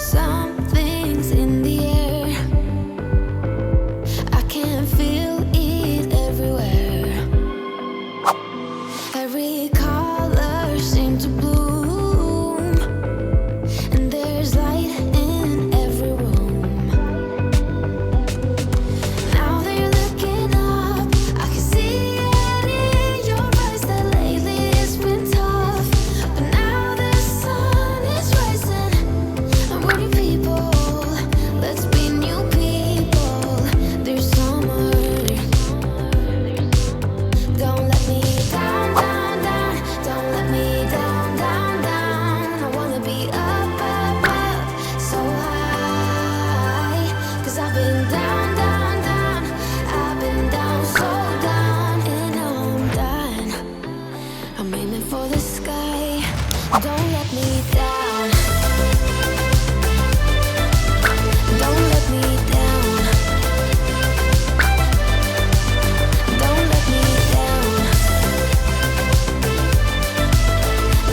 Something's in the air. I can feel it everywhere. Every color seems to bloom, and there's light in every room. Now that you're looking up, I can see it in your eyes that lately it's been tough. But now the sun is rising, and we're new people. Let's be new people. There's summer. Don't let me down, down, down. Don't let me down, down, down. I wanna be up, up, up, so high. 'Cause I've been down, down, down. I've been down, so down, and now I'm done. I'm aiming for the sky. Don't let me down. Don't let me down. Don't let me down.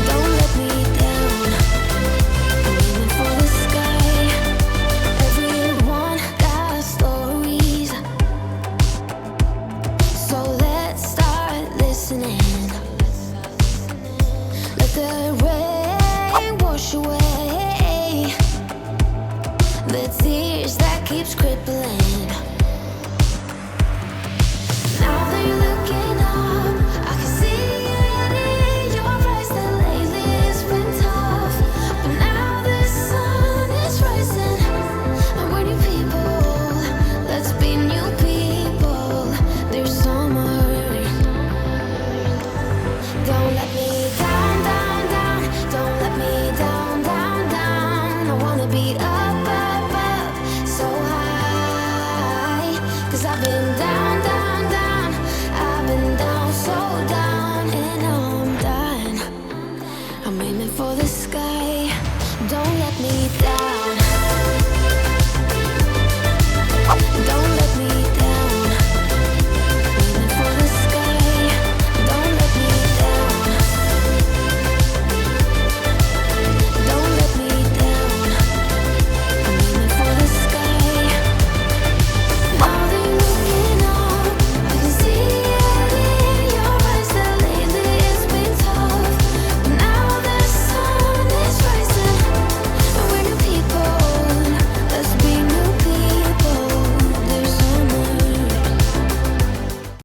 Don't let me down. I'm aiming for the sky. Everyone got stories, so let's start listening. Let the